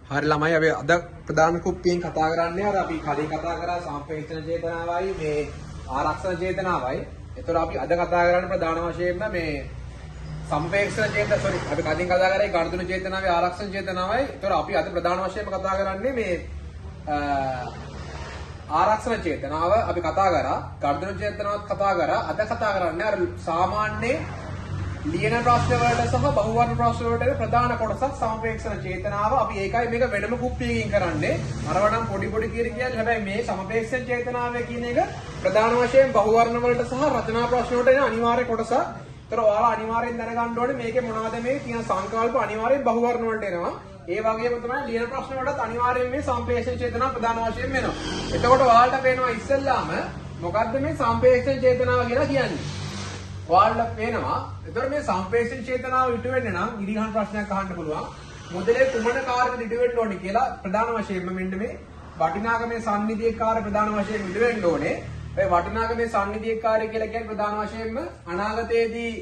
හරි ළමයි අපි අද ප්‍රධාන කුප්පියෙන් කතා කරන්නේ අර අපි කලින් කතා කරා සම්පේක්ෂණ චේතනාවයි මේ ආරක්ෂණ චේතනාවයි. ඒතර අපි අද කතා කරන්නේ ප්‍රධාන වශයෙන්ම මේ සම්පේක්ෂණ චේතන අපි කලින් කතා කරේ ගණතුන චේතනාවේ ආරක්ෂණ චේතනාවයි. ඒතර අපි අද ප්‍රධාන වශයෙන්ම කතා කරන්නේ මේ ආරක්ෂණ චේතනාව අපි කතා කරා ගණතුන චේතනාවත් කතා කරා. අද කතා කරන්නේ අර සාමාන්‍ය ලියන ප්‍රශ්න වලට සහ බහුවර්ණ ප්‍රශ්න වලට ප්‍රධාන කොටසක් සමපේක්ෂණ චේතනාව. අපි ඒකයි මේක වෙනම කුප්පියකින් කරන්නේ. අරවනම් පොඩි පොඩි කියන්නේ හැබැයි මේ සමපේක්ෂණ චේතනාව කියන එක ප්‍රධාන වශයෙන් බහුවර්ණ වලට සහ රචනා ප්‍රශ්න වලට එන අනිවාර්ය කොටසක්. ඒතර ඔයාලා අනිවාර්යෙන් දැනගන්න ඕනේ මේකේ මොනවද මේ තියෙන සංකල්ප අනිවාර්යෙන් බහුවර්ණ වලට එනවා. ඒ වගේම තමයි ලියන ප්‍රශ්න වලටත් අනිවාර්යෙන් මේ සමපේක්ෂණ චේතනාව ප්‍රධාන වශයෙන් වෙනවා. එතකොට ඔයාලට පේනවා ඉස්සෙල්ලාම මොකද්ද මේ සමපේක්ෂණ චේතනාව කියලා කියන්නේ. ඔයාලට පේනවා එතකොට මේ සම්පේක්ෂණ චේතනාව ඉටු වෙන්න නම් ඉරිහන් ප්‍රශ්නයක් අහන්න පුළුවන්. මොදලේ කුමන කාර්යද ඉටු වෙන්න ඕනේ කියලා ප්‍රධාන වශයෙන්ම මෙන්න මේ වටිනාකමේ සම්නිධියේ කාර්ය ප්‍රධාන වශයෙන් ඉටු වෙන්න ඕනේ. ඒ වටිනාකමේ සම්නිධියේ කාර්ය කියලා කියන්නේ ප්‍රධාන වශයෙන්ම අනාගතයේදී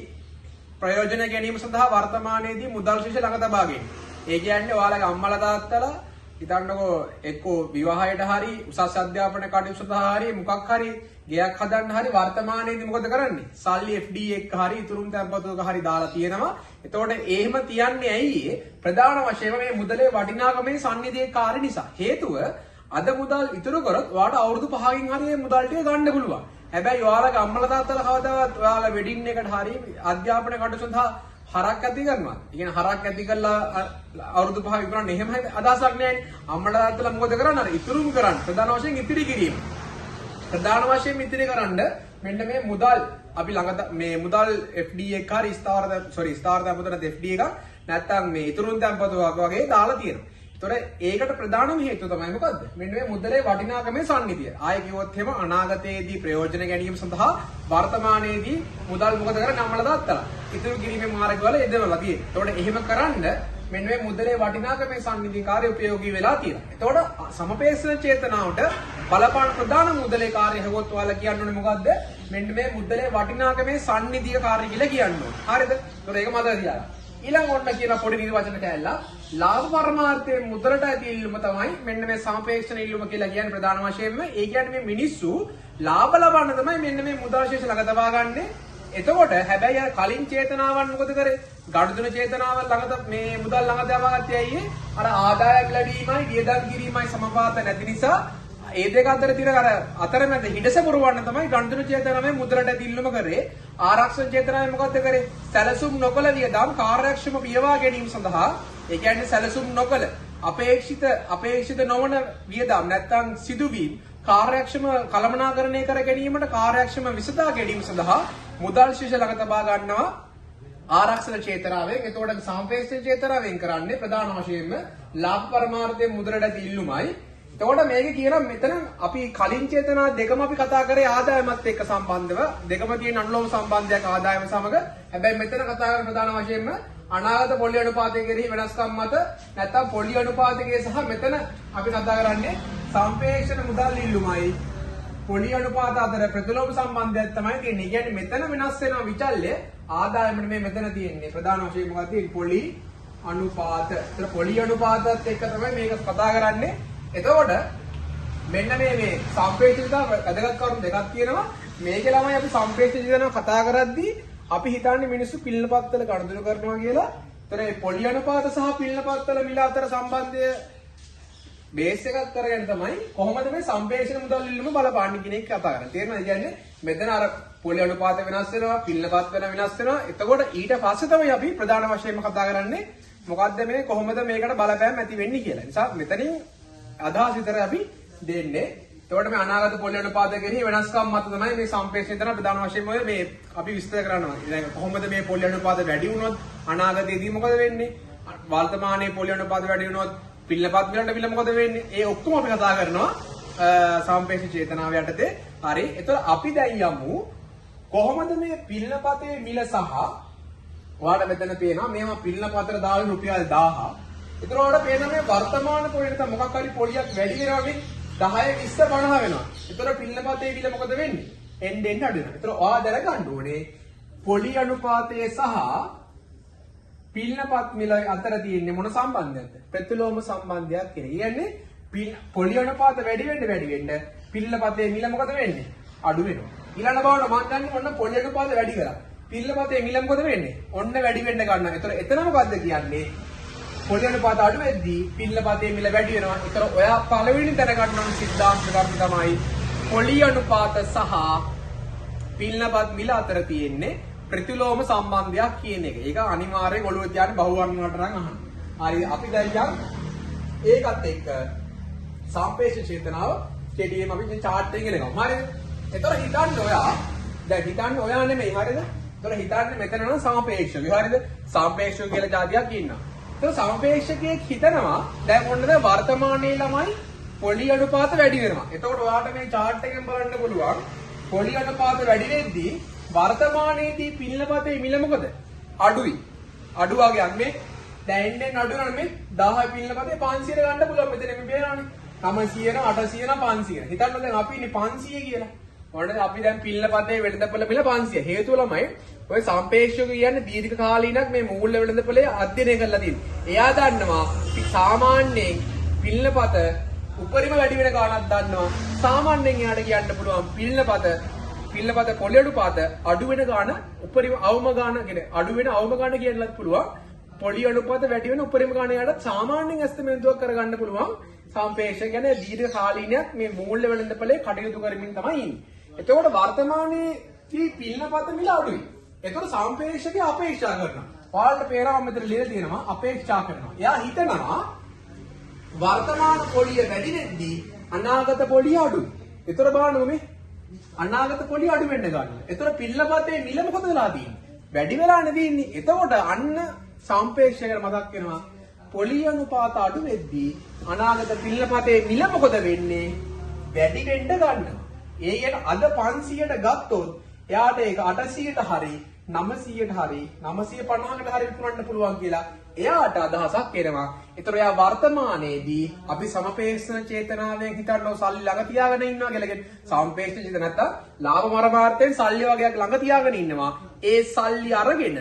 ප්‍රයෝජන ගැනීම සඳහා වර්තමානයේදී මුදල් ශිෂ්‍ය ළඟ තබා ගැනීම. ඒ කියන්නේ ඔයාලගේ අම්මලා තාත්තලා හිතන්නකෝ එක්කෝ විවාහයට හරි උසස් අධ්‍යාපන කටයුතු සඳහා හරි මොකක් හරි ගෙයක් හදන්න හරි වර්තමානයේදී මොකද කරන්නේ? සල්ලි FD එක හරි ඉතුරුම් තැන්පතුක හරි දාලා තියෙනවා. එතකොට එහෙම තියන්නේ ඇයි? ප්‍රධාන වශයෙන්ම මේ මුදලේ වටිනාකමේ සම්නිධියේ කාර්ය නිසා. හේතුව අද මුදල් ඉතුරු කරොත් ඔයාලට අවුරුදු 5කින් හරි මේ මුදල් ටික ගන්න පුළුවන්. හැබැයි ඔයාලගේ අම්මලා තාත්තලා කවදාවත් ඔයාලා වෙඩින් එකට හරි අධ්‍යාපන කටයුතු සඳහා හරක් ඇති කරනවා. ඒ කියන්නේ හරක් ඇති කරලා අවුරුදු 5 විතරනේ එහෙම අදහසක් නැහැ. අම්මලා තාත්තලා මොකද කරන්නේ? අර ඉතුරුම් කරන්නේ. ප්‍රධාන වශයෙන් ඉතිරි කිරීම. ප්‍රධාන වශයෙන් ඉතිරි කරන්න මෙන්න මේ මුදල් අපි ළඟ මේ මුදල් FD එක හරි ස්ථාවර තැන්පතුට FD එකක් නැත්නම් මේ ඉතුරුම් තැන්පතුවක් වගේ දාලා තියෙනවා. ඒතකොට ඒකට ප්‍රධානම හේතුව තමයි මොකද්ද? මෙන්න මේ මුදලේ වටිනාකමේ සම්නිධිය. ආයෙ කිව්වොත් එහෙම අනාගතයේදී ප්‍රයෝජන ගැනීම සඳහා වර්තමානයේදී මුදල් මොකද කරන්නේ? අම්මලා තාත්තලා ඉතුරු කිරීමේ මාර්ගවල යෙදවලා තියෙනවා. ඒතකොට එහෙම කරන්න මෙන්න මේ මුදලේ වටිනාකමේ සම්නිධිය කාර්ය උපයෝගී වෙලා තියෙනවා. ඒතකොට සමපේක්ෂණ චේතනාවට බලපාන ප්‍රධාන මුදලේ කාර්ය හවොත් ඔයාලා කියන්න ඕනේ මොකද්ද? මෙන්න මේ මුදලේ වටිනාකමේ සම්නිධිය කාර්ය කියලා කියන්න ඕනේ. හරිද? ඒතකොට ඒක මතක තියාගන්න. ඊළඟ ඔන්න කියන පොඩි නිර්වචන කැලලා ලාභ පරමාර්ථයේ මුදලට ඇති ඉල්ලුම තමයි මෙන්න මේ සමපේක්ෂණ ඉල්ලුම කියලා කියන්නේ ප්‍රධාන වශයෙන්ම. ඒ කියන්නේ මේ මිනිස්සු ලාභ ලබන්න තමයි මෙන්න මේ මුදල් ශේෂ ළඟ තබා ගන්නෙ. එතකොට හැබැයි අර කලින් චේතනාවන් මොකද කරේ? ගනුදෙනු චේතනාව ළඟ මේ මුදල් ළඟ තබා ගත්තේ ඇයි? අර ආදායම් ලැබීමයි වියදම් කිරීමයි සමපාත නැති නිසා ඒ දෙක අතර තියෙන අර අතරමැද හිඩස පුරවන්න තමයි ගනුදෙනු චේතනාවේ මුදලට ඇති ඉල්ලුම කරේ. ආරක්ෂණ චේතනාවේ මොකද්ද කරේ? සැලසුම් නොකළ වියදම් කාර්යක්ෂම පියවා ගැනීම සඳහා ඒ කියන්නේ සැලසුම් නොකළ අපේක්ෂිත නොවන වියදම් නැත්නම් සිදුවීම් කාර්යක්ෂම කළමනාකරණය කර ගැනීමට කාර්යක්ෂම විසඳා ගැනීම සඳහා මුදල් ශිෂ්‍ය ළඟ තබා ගන්නවා ආරක්ෂණ චේතනාවෙන්. එතකොට සම්පේක්ෂණ චේතනාවෙන් කරන්නේ ප්‍රධාන වශයෙන්ම ලාභ පරමාර්ථයේ මුදලට ඇති ඉල්ලුමයි. එතකොට මේක කියන මෙතන අපි කලින් චේතනා දෙකම අපි කතා කරේ ආදායමත් එක්ක සම්බන්ධව. දෙකම තියෙන අනුලෝම සම්බන්ධයක් ආදායම සමග. හැබැයි මෙතන කතා කරන ප්‍රධාන වශයෙන්ම අනාගත පොලි අනුපාතයේ කෙරෙහි වෙනස්කම් මත නැත්නම් පොලි අනුපාතකයේ සහ මෙතන අපි කතා කරන්නේ සම්පේක්ෂණ මුදල් ඉල්ලුමයි පොලි අනුපාත අතර ප්‍රතිලෝම සම්බන්ධයක් තමයි තියෙන්නේ. කියන්නේ මෙතන වෙනස් වෙනවා විචල්්‍ය ආදායමනේ මේ මෙතන තියෙන්නේ. ප්‍රධාන වශයෙන් මොකක්ද තියෙන්නේ? පොලි අනුපාත. ඒතර පොලි අනුපාතත් එක්ක තමයි මේක කතා කරන්නේ. එතකොට මෙන්න මේ සම්පේක්ෂිතතාව වැදගත් කරුණු දෙකක් තියෙනවා. මේකේ ළමයි අපි සම්පේක්ෂිතතාව කතා කරද්දී අපි හිතන්නේ මිනිස්සු පිළිනපත්වල ගනුදෙනු කරනවා කියලා. ඒතර මේ පොලි අනුපාත සහ පිළිනපත්වල මිල අතර සම්බන්ධය බේස් එකක් කරගෙන තමයි කොහොමද මේ සම්පේක්ෂණ මුදල් ඉල්ලුම බලපාන්නේ කියන එක කතා කරන්නේ. තේරෙනවද? කියන්නේ මෙතන අර පොලි අනුපාත වෙනස් වෙනවා, පිළිනපත් වෙනස් වෙනවා. එතකොට ඊට පස්සේ තමයි අපි ප්‍රධාන වශයෙන්ම කතා කරන්නේ මොකද්ද මේ කොහොමද මේකට බලපෑම් ඇති වෙන්නේ කියලා. නිසා මෙතනින් අදහස් විතර අපි දෙන්නේ. එතකොට මේ අනාගත පොලි අනුපාත කෙරෙහි වෙනස්කම් මත තමයි මේ සම්පේක්ෂණ කරන ප්‍රධාන වශයෙන්ම මේ අපි විස්තර කරනවා. දැන් කොහොමද මේ පොලි අනුපාත වැඩි වුණොත් අනාගතයේදී මොකද වෙන්නේ? වර්තමානයේ පොලි අනුපාත වැඩි වුණොත් පිළිනපත් වලට විල මොකද වෙන්නේ? ඒ ඔක්කොම අපි කතා කරනවා සම්පේක්ෂණ චේතනාව යටතේ. හරි. එතකොට අපි දැන් යමු කොහොමද මේ පිළිනපතේ මිල සහ ඔයාලට මෙතන පේනවා මේවා පිළිනපතට දාලා රුපියල් 1000. ඒතර ඔයාලට පේන මේ වර්තමාන පොලියට මොකක් හරි පොලියක් වැඩි වෙනවා වගේ 10 20 50 වෙනවා. ඒතර පිළිනපතේ විල මොකද වෙන්නේ? එන්න අඩු වෙනවා. ඒතර ඔයා දැනගන්න ඕනේ පොලි අනුපාතය සහ පින්නපත් මිල අතර තියෙන්නේ මොන සම්බන්ධයක්ද? ප්‍රතිලෝම සම්බන්ධයක් කියලා. කියන්නේ පොළි අනුපාත වැඩි වෙන්න පින්නපතේ මිල මොකද වෙන්නේ? අඩු වෙනවා. ඊළඟ බවට මම දන්නේ ඔන්න පොළි අනුපාත වැඩි කරා. පින්නපතේ මිල මොකද වෙන්නේ? ඔන්න වැඩි වෙන්න ගන්නවා. ඒතර එතන මොකද්ද කියන්නේ? පොළි අනුපාත අඩු වෙද්දී පින්නපතේ මිල වැඩි වෙනවා. ඒතර ඔයා පළවෙනි දැනගන්න ඕන සිද්ධාන්ත ධර්ම තමයි පොළි අනුපාත සහ පින්නපත් මිල අතර තියෙන්නේ ප්‍රතිලෝම සම්බන්ධයක් කියන එක. ඒක අනිවාර්යයෙන් ඔළුවේ තියාගෙන බහුවර්ණ වලට නම් අහන්න. හරි අපි දැන් ඒකත් එක්ක සාපේක්ෂ චේතනාව කෙටියෙන් අපි මේ chart එකේ ඉගෙන ගමු. හරිද? එතකොට හිතන්න ඔයා නෙමෙයි. හරිද? එතකොට හිතන්නේ මෙතන නම් සාපේක්ෂක. හරිද? සාපේක්ෂක කියලා જાතියක් ඉන්නවා. එතකොට සාපේක්ෂකයේ හිතනවා දැන් ඔන්න දැන් වර්තමානයේ ළමයි පොළි අනුපාත වැඩි වෙනවා. එතකොට ඔයාලට මේ chart එකෙන් බලන්න පුළුවන් පොළි අනුපාත වැඩි වෙද්දී වර්තමානයේදී පින්නපතේ මිල මොකද? අඩුයි. අඩු වගේ මේ දැන් එන්නේ අඩු වෙනවා මේ 1000 පින්නපතේ 500 ගන්න පුළුවන් මෙතන මේ බේරානේ. 900 800 500. හිතන්න දැන් අපි ඉන්නේ 500 කියලා. ඔන්න අපි දැන් පින්නපතේ වෙළඳපොළ මිල 500. හේතුව ළමයි ඔය සාපේක්ෂක කියන්නේ දීර්ඝ කාලීනක් මේ මූල්‍ය වෙළඳපොළේ අධ්‍යයනය කරලා තියෙනවා. එයා දන්නවා සාමාන්‍යයෙන් පින්නපත උපරිම වැඩි වෙන ගාණක් දන්නවා. සාමාන්‍යයෙන් එයාට කියන්න පුළුවන් පින්නපත පොළි අනුපාත අඩු වෙන ගාණ උපරිම අවම ගාණ කියන්නේ අඩු වෙන අවම ගාණ කියන්නත් පුළුවන්. පොළි අනුපාත වැඩි වෙන උපරිම ගාණ යාට සාමාන්‍යයෙන් ඇස්තමෙන්තුවක් කරගන්න පුළුවන්. සාපේක්ෂක කියන්නේ දීර්ඝ කාලීනයක් මේ මූල්‍ය වෙළඳපොළේ කටයුතු කරමින් තමයි ඉන්නේ. එතකොට වර්තමානයේ පින්නපත මිල අඩුයි. එතකොට සාපේක්ෂකේ අපේක්ෂා කරනවා. ඔයාලට පේනවා මෙතන ලියලා තියෙනවා අපේක්ෂා කරනවා. එයා හිතනවා වර්තමාන පොළිය වැඩි වෙද්දී අනාගත පොළිය අඩුයි. ඒතර බලන්න මේ අනාගත පොළිය අඩු වෙන්න ගන්නවා. ඒතර පින්නපතේ මිල මොකද වෙලා තියෙන්නේ? වැඩි වෙලා නෙවෙන්නේ. එතකොට අන්න සාපේක්ෂකයට මතක් වෙනවා පොළි අනුපාත අඩු වෙද්දී අනාගත පින්නපතේ මිල මොකද වෙන්නේ? වැඩි වෙන්න ගන්නවා. ඒ කියන්නේ අද 500ට ගත්තොත් එයාට ඒක 800ට හරි 900ට හරි 950කට හරි විකුණන්න පුළුවන් කියලා එයාට අදහසක් එනවා. ඒතර එයා වර්තමානයේදී අපි සමපේක්ෂණ චේතනාවෙන් හිතනවා සල්ලි ළඟ තියාගෙන ඉන්නවා කියලා. කියන්නේ සමපේක්ෂණ චේතන නැත්තම් ලාභ මරමාර්ථයෙන් සල්ලි වගේක් ළඟ තියාගෙන ඉන්නවා. ඒ සල්ලි අරගෙන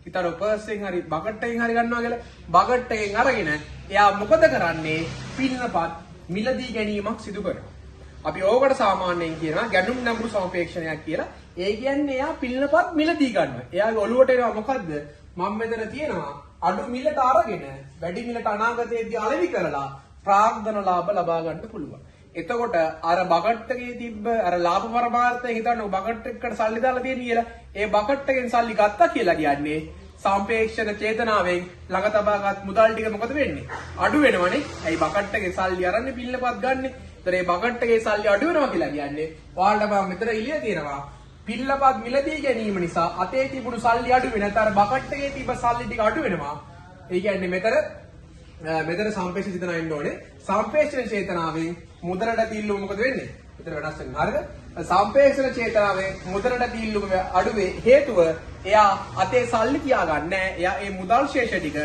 හිතන පර්සෙන් හරි බකට් එකෙන් හරි ගන්නවා කියලා. බකට් එකෙන් අරගෙන එයා මොකද කරන්නේ? පින්නපත් මිලදී ගැනීමක් සිදු කරනවා. අපි ඕකට සාමාන්‍යයෙන් කියනවා ගැනුම් නම්බු සමපේක්ෂණයක් කියලා. ඒ කියන්නේ එයා පින්නපත් මිලදී ගන්නවා. එයාගේ ඔළුවට එනවා මොකද්ද? මම මෙතන තියෙනවා අඩු මිලට අරගෙන වැඩි මිලට අනාගතයේදී අලෙවි කරලා ප්‍රාග්ධන ලාභ ලබා ගන්න පුළුවන්. එතකොට අර බකට් එකේ තිබ්බ අර ලාභ පරමාර්ථය හිතන්න බකට් එකකට සල්ලි දාලා තියෙන කියලා. ඒ බකට් එකෙන් සල්ලි ගත්තා කියලා කියන්නේ සාපේක්ෂණ චේතනාවෙන් ළඟ තබාගත් මුදල් ටික මොකද වෙන්නේ? අඩු වෙනවනේ. ඇයි බකට් එකේ සල්ලි අරන්නේ පින්නපත් ගන්නෙ? ඒතර මේ බකට් එකේ සල්ලි අඩු වෙනවා කියලා කියන්නේ ඔයාලට මම මෙතන ඉලිය තියෙනවා. පින්නපත් මිලදී ගැනීම නිසා අතේ තිබුණු සල්ලි අඩු වෙන. නැත්නම් බකට් එකේ තිබ්බ සල්ලි ටික අඩු වෙනවා. ඒ කියන්නේ මෙතන සාපේක්ෂ චේතනාව ඉන්න ඕනේ. සාපේක්ෂ චේතනාවෙන් මුදලට තීල්ලුව මොකද වෙන්නේ? මෙතන වෙනස් වෙනවා. හරිද? සාපේක්ෂ චේතනාවෙන් මුදලට තීල්ලුව අඩුවේ හේතුව එයා අතේ සල්ලි තියාගන්නේ නැහැ. එයා ඒ මුදල් ශේෂ ටික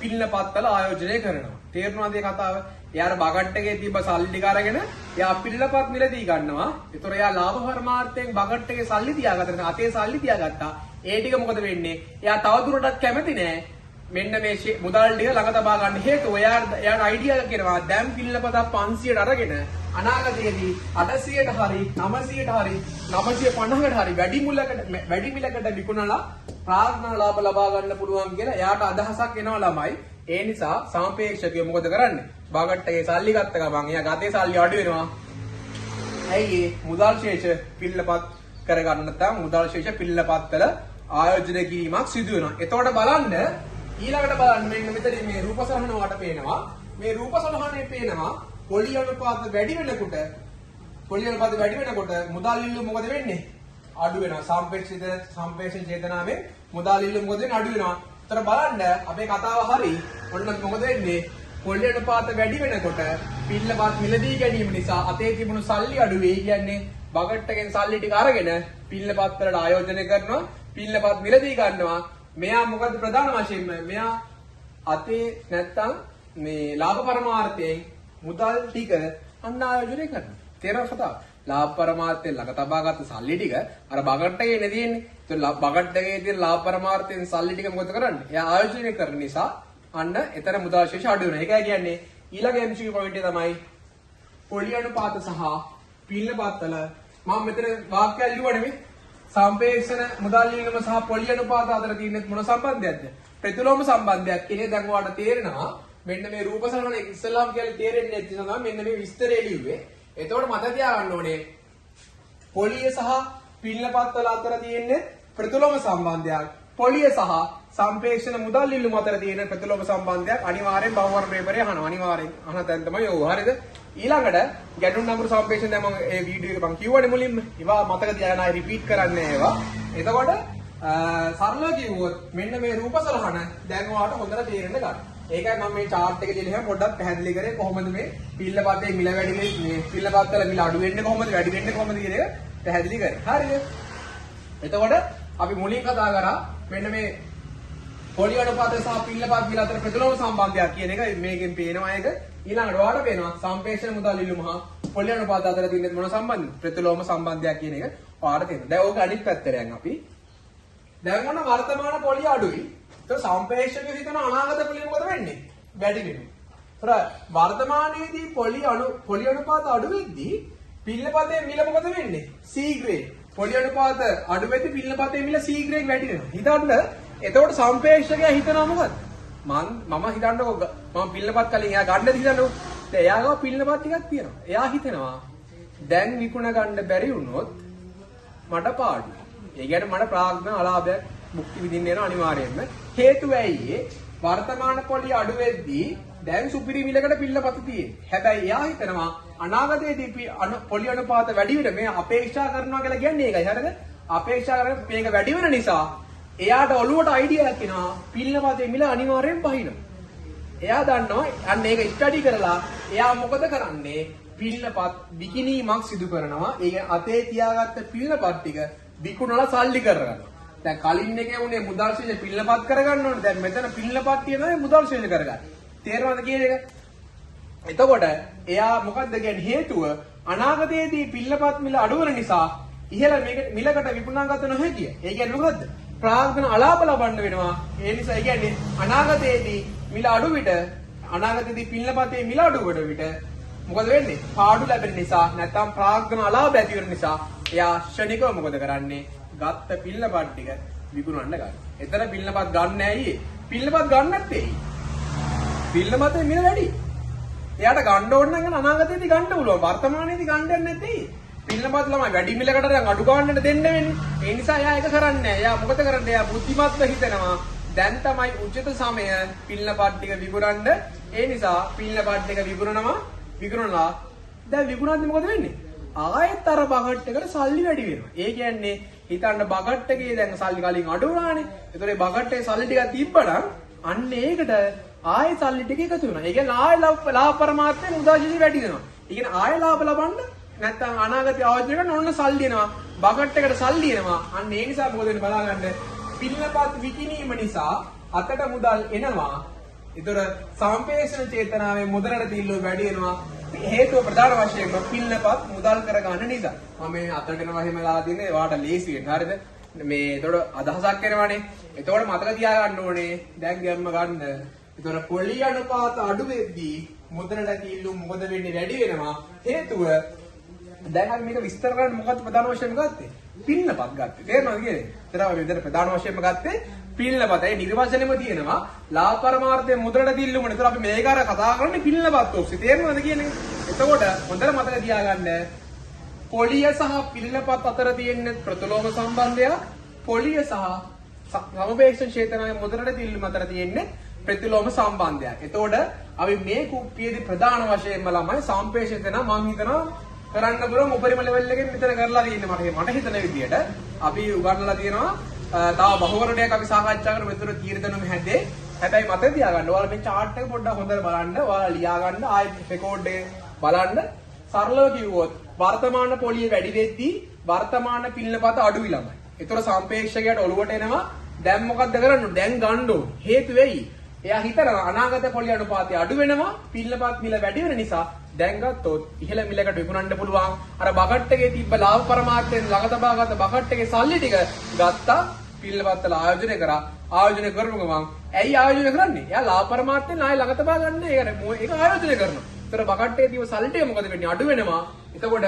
පින්නපත්වල ආයෝජනය කරනවා. තේරුණාද මේ කතාව? එයාට බකට් එකේ තිබ්බ සල්ලි ටික අරගෙන එයා පින්නපත් මිලදී ගන්නවා. ඒතොර එයා ලාභ පරමාර්ථයෙන් බකට් එකේ සල්ලි තියාගත්තා. අතේ සල්ලි තියාගත්තා. ඒ ටික මොකද වෙන්නේ? එයා තවදුරටත් කැමති නැහැ. මෙන්න මේ මුදල් ටික ළඟ තබා ගන්න හේතුව එයාට අයිඩියා කරනවා දැන් පින්නපත 500ට අරගෙන අනාගතයේදී 800ට හරි 900ට හරි 950කට හරි වැඩි මිලකට විකුණලා ප්‍රාග්ධන ලාභ ලබා ගන්න පුළුවන් කියලා එයාට අදහසක් එනවා ළමයි. ඒ නිසා සාපේක්ෂකය මොකද කරන්නේ? බකට් එකේ සල්ලි ගත්ත ගමන් එයා ගතේ සල්ලි අඩු වෙනවා. ඇයි ඒ මුදල් ශේෂ පින්නපත් කරගන්න නැත්නම් මුදල් ශේෂ පින්නපත්වල ආයෝජනය කිරීමක් සිදු වෙනවා. එතකොට බලන්න ඊළඟට බලන්න මෙන්න මෙතන මේ රූප සලහන වට පේනවා. මේ රූප සලහනේ පේනවා පොළි අනුපාත වැඩි වෙනකොට මුදල් ඉල්ලුම මොකද වෙන්නේ? අඩු වෙනවා. සාපේක්ෂ චේතනාවේ මුදල් ඉල්ලුම මොකද වෙන්නේ? අඩු වෙනවා. ඒතර බලන්න අපේ කතාව හරි. ඔන්න මොකද වෙන්නේ? පොළි අනුපාත වැඩි වෙනකොට පින්නපත් මිලදී ගැනීම නිසා අතේ තිබුණු සල්ලි අඩු වෙයි. කියන්නේ බකට් එකෙන් සල්ලි ටික අරගෙන පින්නපත් වලට ආයෝජනය කරනවා. පින්නපත් මිලදී ගන්නවා. මෙයා මොකද ප්‍රධාන වශයෙන්ම මෙයා අතේ නැත්තම් මේ ලාභ පරමාර්ථයෙන් මුදල් ටික අන්න ආයෝජනය කරනවා. තේරෙනවද? ලාභ පරමාර්ථයෙන් ළඟ තබාගත්ත සල්ලි ටික අර බගට් එකේ නේ තියෙන්නේ. ඒතකොට බගට් එකේ තියෙන ලාභ පරමාර්ථයෙන් සල්ලි ටික මොකද කරන්නේ? එයා ආයෝජනය කරන නිසා අන්න එතන මුදල් ශේෂ අඩු වෙනවා. ඒකයි කියන්නේ ඊළඟ MCQ පොයින්ට් එක තමයි පොලි අනුපාත සහ පිළිපත් වල මම මෙතන වාක්‍යය ලියුවා නෙමෙයි. සම්පේක්ෂණ මුදල් ඉල්ලුම සහ පොලි අනුපාත අතර තියෙන මොන සම්බන්ධයක්ද? ප්‍රතිලෝම සම්බන්ධයක් කියන්නේ දැන් ඔයාලට තේරෙනවා. මෙන්න මේ රූප සලකන ඉස්සලාම් කියලා තේරෙන්නේ නැති නිසා මෙන්න මේ විස්තරය ලිව්වේ. එතකොට මතක තියාගන්න ඕනේ පොලිය සහ පිළිපත් වල අතර තියෙන ප්‍රතිලෝම සම්බන්ධයක්. පොලිය සහ සම්පේක්ෂණ මුදල් ඉල්ලුම අතර තියෙන ප්‍රතිලෝම සම්බන්ධයක් අනිවාර්යෙන් බහුවර්ණ පේපරේ අහනවා. අනිවාර්යෙන් අහන තැන තමයි ඔව්. හරිද? ඊළඟට ගැටුම් නම්බර සම්පේක්ෂණ දැන් මම ඒ වීඩියෝ එක මම කිව්වනේ මුලින්ම. ඒවා මතක තියාගන්න ආයි රිපීට් කරන්නේ ඒවා. එතකොට සරලව කිව්වොත් මෙන්න මේ රූප සලහන දැන් ඔයාලට හොඳට තේරෙන්න ගන්න. ඒකයි මම මේ chart එක දිහා පොඩ්ඩක් පැහැදිලි කරේ කොහොමද මේ පිළිපතේ මිල වැඩි මේ පිළිපත් වල මිල අඩු වෙන්නේ කොහොමද වැඩි වෙන්නේ කොහොමද කියන එක පැහැදිලි කරේ. හරිද? එතකොට අපි මුලින් කතා කරා මෙන්න මේ පොලි අනුපාත සහ පිළිපත් මිල අතර ප්‍රතිලෝම සම්බන්ධයක් කියන එක මේකෙන් පේනවා ඒක. ඊළඟට ඔයාලට පේනවා සම්පේක්ෂණ මුදල් ඉල්ලුම හා පොලි අනුපාත අතර තියෙන මොන සම්බන්ධ ප්‍රතිලෝම සම්බන්ධයක් කියන එක ඔයාලට තේරෙනවා. දැන් ඕක අනිත් පැත්තට යන් අපි. දැන් මොන වර්තමාන පොලි අඩුයි. ඒක සම්පේක්ෂකයෝ හිතන අනාගත පොලිය මොකද වෙන්නේ? වැඩි වෙනවා. වර්තමානයේදී පොලි අනුපාත අඩු වෙද්දී පිළිපතේ මිල මොකද වෙන්නේ? C grade. පොලි අනුපාත අඩු වෙද්දී පිළිපතේ මිල C grade වැඩි වෙනවා. හිතන්න එතකොට සම්පේක්ෂකයා හිතනවා මොකද? මම හිතන්නකො මම පිළිපත් කලින් එයා ගන්නද හිතන්නකො. දැන් එයා ගාව පිළිපත් ටිකක් තියෙනවා. එයා හිතනවා දැන් විකුණ ගන්න බැරි වුණොත් මට පාඩුයි. ඒ කියන්නේ මට ප්‍රාග්ධන අලාභයක් මුක්ති විඳින්න වෙන අනිවාර්යයෙන්ම. හේතුව ඇයි? වර්තමාන පොලි අඩු වෙද්දී දැන් සුපිරි මිලකට පිළිපත තියෙන්නේ. හැබැයි එයා හිතනවා අනාගතයේදී පොලි අනුපාත වැඩි වෙන මේ අපේක්ෂා කරනවා කියලා කියන්නේ ඒකයි. හරිද? අපේක්ෂා කරන මේක වැඩි වෙන නිසා එයාට ඔළුවට අයිඩියා එකක් එනවා පිළිපතේ මිල අනිවාර්යෙන් බහිනවා. එයා දන්නවා අන්න ඒක ස්ටඩි කරලා එයා මොකද කරන්නේ? පිළිපත් විකිණීමක් සිදු කරනවා. ඒ අතේ තියාගත්ත පිළිපත් ටික විකුණලා සල්ලි කරගන්නවා. දැන් කලින් එකේ උනේ මුදල් ශේෂ පිළිපත් කරගන්න ඕනේ. දැන් මෙතන පිළිපත් තියෙනවා මුදල් ශේෂ කරගන්න. තේරෙනවද කියන එක? එතකොට එයා මොකද්ද කියන්නේ හේතුව අනාගතයේදී පිළිපත් මිල අඩු වෙන නිසා ඉහළ මිලකට විකුණා ගත නොහැකිය. ඒ කියන්නේ මොකද්ද? ප්‍රාග්ධන අලාභ ලබන්න වෙනවා. ඒ නිසා ඒ කියන්නේ අනාගතයේදී මිල අඩු විට අනාගතයේදී පිළිපතේ මිල අඩු වෙන විට මොකද වෙන්නේ? පාඩු ලැබෙන නිසා නැත්නම් ප්‍රාග්ධන අලාභ ඇති වෙන නිසා එයා ශනිකව මොකද කරන්නේ? ගත්ත පිළිපත් ටික විකුණන්න ගන්නවා. එතන පිළිපත් ගන්න ඇයි? පිළිපත් ගන්න නැත්තේ. පිළිපතේ මිල වැඩි. එයාට ගන්න ඕන නම් අනාගතයේදී ගන්න පුළුවන්. වර්තමානයේදී ගන්න නැත්තේ. පිළිපත් ළමයි වැඩි මිලකට දැන් අඩු ගන්නට දෙන්න වෙන්නේ. ඒ නිසා එයා ඒක කරන්නේ නැහැ. එයා මොකද කරන්නේ? එයා බුද්ධිමත්ව හිතනවා. දැන් තමයි උචිත සමය පිළිපත් ටික විකුණන්න. ඒ නිසා පිළිපත් ටික විකුණනවා. දැන් විකුණද්දි මොකද වෙන්නේ? ආයෙත් අර බගට් එකට සල්ලි වැඩි වෙනවා. ඒ කියන්නේ හිතන්න බගට් එකේ දැන් සල්ලි කලින් අඩු වුණානේ. ඒතකොට මේ බගට් එකේ සල්ලි ටිකක් තිබ්බනම් අන්න ඒකට ආයෙ සල්ලි ටික එකතු වෙනවා. ඒ කියන්නේ ආයෙ ලාභ පරමාර්ථයෙන් උදාජිනි වැඩි වෙනවා. ඒ කියන්නේ ආයෙ ලාභ ලබන්න නැත්නම් අනාගතයේ ආයෝජනය කරන ඔන්න සල්ලි එනවා. බගට් එකට සල්ලි එනවා. අන්න ඒ නිසා මොකද වෙන්නේ බලාගන්න. පිළිපත් විකිණීම නිසා අතට මුදල් එනවා. ඒතර සම්පේක්ෂණ චේතනාවේ මුදලට තිල්ලෝ වැඩි වෙනවා. හේතුව ප්‍රධාන වශයෙන්ම පිළිපත් මුදල් කරගන්න නිසා. මම මේ අතට එනවා එහෙම ලා දින්නේ වාට ලේසි වෙන්න. හරිද? මේ ඒතකොට අදහසක් එනවනේ. ඒතකොට මතක තියාගන්න ඕනේ. දැන් ගැම්ම ගන්න. ඒතකොට පොලි අනුපාත අඩු වෙද්දී මුදලට තිල්ලෝ මොකද වෙන්නේ? වැඩි වෙනවා. හේතුව දැන් අපි මේක විස්තර කරන්න මොකක්ද ප්‍රධාන වශයෙන්ම ගත්තේ? පිළිපත් ගත්තේ. තේරෙනවද කියන්නේ? ඒතර අපි මෙතන ප්‍රධාන වශයෙන්ම ගත්තේ පිළිපත. ඒ නිර්වචනෙම තියෙනවා ලාභ පරමාර්ථයෙන් මුදලට දිල්ලුමනේ. ඒතර අපි මේක අර කතා කරන්නේ පිළිපත් ඔස්සේ. තේරෙනවද කියන්නේ? එතකොට හොඳට මතක තියාගන්න පොලිය සහ පිළිපත් අතර තියෙන ප්‍රතිලෝම සම්බන්ධය පොලිය සහ සමපේක්ෂණ චේතනාවේ මුදලට දිල්ලුම අතර තියෙන ප්‍රතිලෝම සම්බන්ධයක්. එතකොට අපි මේ කුප්පියේදී ප්‍රධාන වශයෙන්ම ළමයි සම්පේක්ෂණ කරන මම හිතනවා කරන්න පුළුවන් උපරිම ලෙවල් එකෙන් මෙතන කරලා තියෙන්නේ මට හිතන විදියට අපි උගන්වලා තියෙනවා. තව බහුවරණයක් අපි සාකච්ඡා කරමු. මෙතන තීරදෙනුම හැදේ. හැබැයි මතක තියාගන්න ඔයාලා මේ chart එක පොඩ්ඩක් හොඳට බලන්න. ඔයාලා ලියා ගන්න ආයෙත් රෙකෝඩ් එක බලන්න. සරලව කිව්වොත් වර්තමාන පොලිය වැඩි වෙද්දී වර්තමාන පිළිපත අඩුයි ළමයි. ඒතර සම්පේක්ෂකයට ඔලුවට එනවා දැන් මොකද්ද කරන්න ඕනේ? දැන් ගන්න ඕනේ. හේතුව වෙයි එයා හිතනවා අනාගත පොලි අනුපාතය අඩු වෙනවා පිළිලපත් මිල වැඩි වෙන නිසා දැන් ගත්තොත් ඉහළ මිලකට විකුණන්න පුළුවන්. අර බකට් එකේ තිබ්බ ලාභ පරමාර්ථයෙන් ළඟ තබාගත්ත බකට් එකේ සල්ලි ටික ගත්තා පිළිලපත් වල ආයෝජනය කරා. ආයෝජනය කරපු ගමන් ඇයි ආයෝජනය කරන්නේ? එයා ලාභ පරමාර්ථයෙන් ආයෙ ළඟ තබා ගන්න ඒක ආයෝජනය කරනවා. ඒතර බකට් එකේ තිබ්බ සල්ලි ටික මොකද වෙන්නේ? අඩු වෙනවා. එතකොට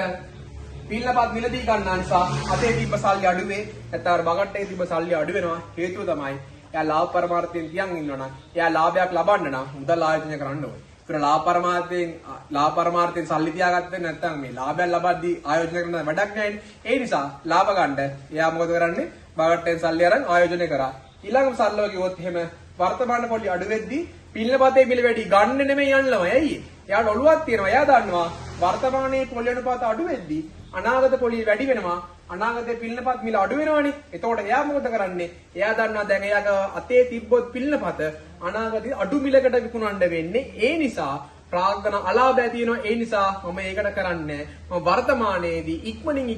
පිළිලපත් මිලදී ගන්න නිසා අතේ තිබ්බ සල්ලි අඩු වෙයි. නැත්නම් අර බකට් එකේ තිබ්බ සල්ලි අඩු වෙනවා. හේතුව තමයි එයා ලාභ පරමාර්ථයෙන් තියන් ඉන්නවනම් එයා ලාභයක් ලබන්න නම් මුදල් ආයෝජනය කරන්න ඕනේ. ඒතර ලාභ පරමාර්ථයෙන් සල්ලි තියාගත්තේ නැත්නම් මේ ලාභයක් ලබද්දී ආයෝජනය කරන වැඩක් නැහැ. ඒ නිසා ලාභ ගන්න එයා මොකද කරන්නේ? බකට්ටෙන් සල්ලි අරන් ආයෝජනය කරා. ඊළඟ සල්ලව කිව්වොත් එහෙම වර්තමාන පොලි අඩු වෙද්දී පිළිලපතේ මිල වැඩි ගන්න නෙමෙයි යන්නම. ඇයි? එයාට ඔළුවක් තියෙනවා. එයා දන්නවා වර්තමානයේ පොලි අනුපාත අඩු වෙද්දී අනාගත පොලි වැඩි වෙනවා. අනාගතේ පිළිනපත් මිල අඩු වෙනවනේ. එතකොට එයා මොකද කරන්නේ? එයා දන්නවා දැන් එයාගේ අතේ තිබ්බොත් පිළිනපත අනාගතේ අඩු මිලකට විකුණන්න වෙන්නේ. ඒ නිසා ප්‍රාග්ධන අලාභය තියෙනවා. ඒ නිසා මම ඒකට කරන්නේ මම වර්තමානයේදී ඉක්මනින්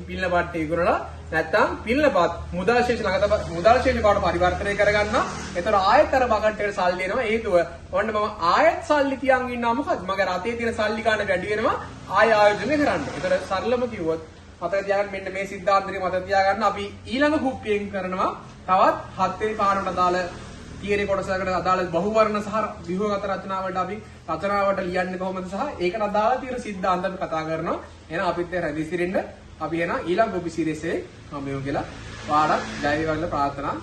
පිළිනපත් විකුණලා නැත්තම් පිළිනපත් මුදල් ශේෂ බවට පරිවර්තනය කරගන්නවා. එතකොට ආයෙත් අර බකට් එකට සල්ලි එනවා. හේතුව ඔන්න මම ආයෙත් සල්ලි තියන් ඉන්නවා. මොකද මගේ අතේ තියෙන සල්ලි ගන්න වැඩි වෙනවා. ආයෙ ආයෝජනය කරන්න. එතකොට සරලම කිව්වොත් මතක තියාගන්න මෙන්න මේ සිද්ධාන්තය මතක තියාගන්න අපි ඊළඟ කුප්පියෙන් කරනවා තවත් 7 වෙනි පාඩමට අදාළ තියරි කොටසකට අදාළ බහුවර්ණ සහ ව්‍යුහගත රචනාවට අපි රචනාවට ලියන්නේ කොහොමද සහ ඒකට අදාළ තියෙන සිද්ධාන්ත අපි කතා කරනවා. එහෙනම් අපිත් ඒ රැඳී සිටින්න අපි එන ඊළඟ උපසිරසේ මම මේක කියලා පාඩම් ජය වේවා කියලා ප්‍රාර්ථනා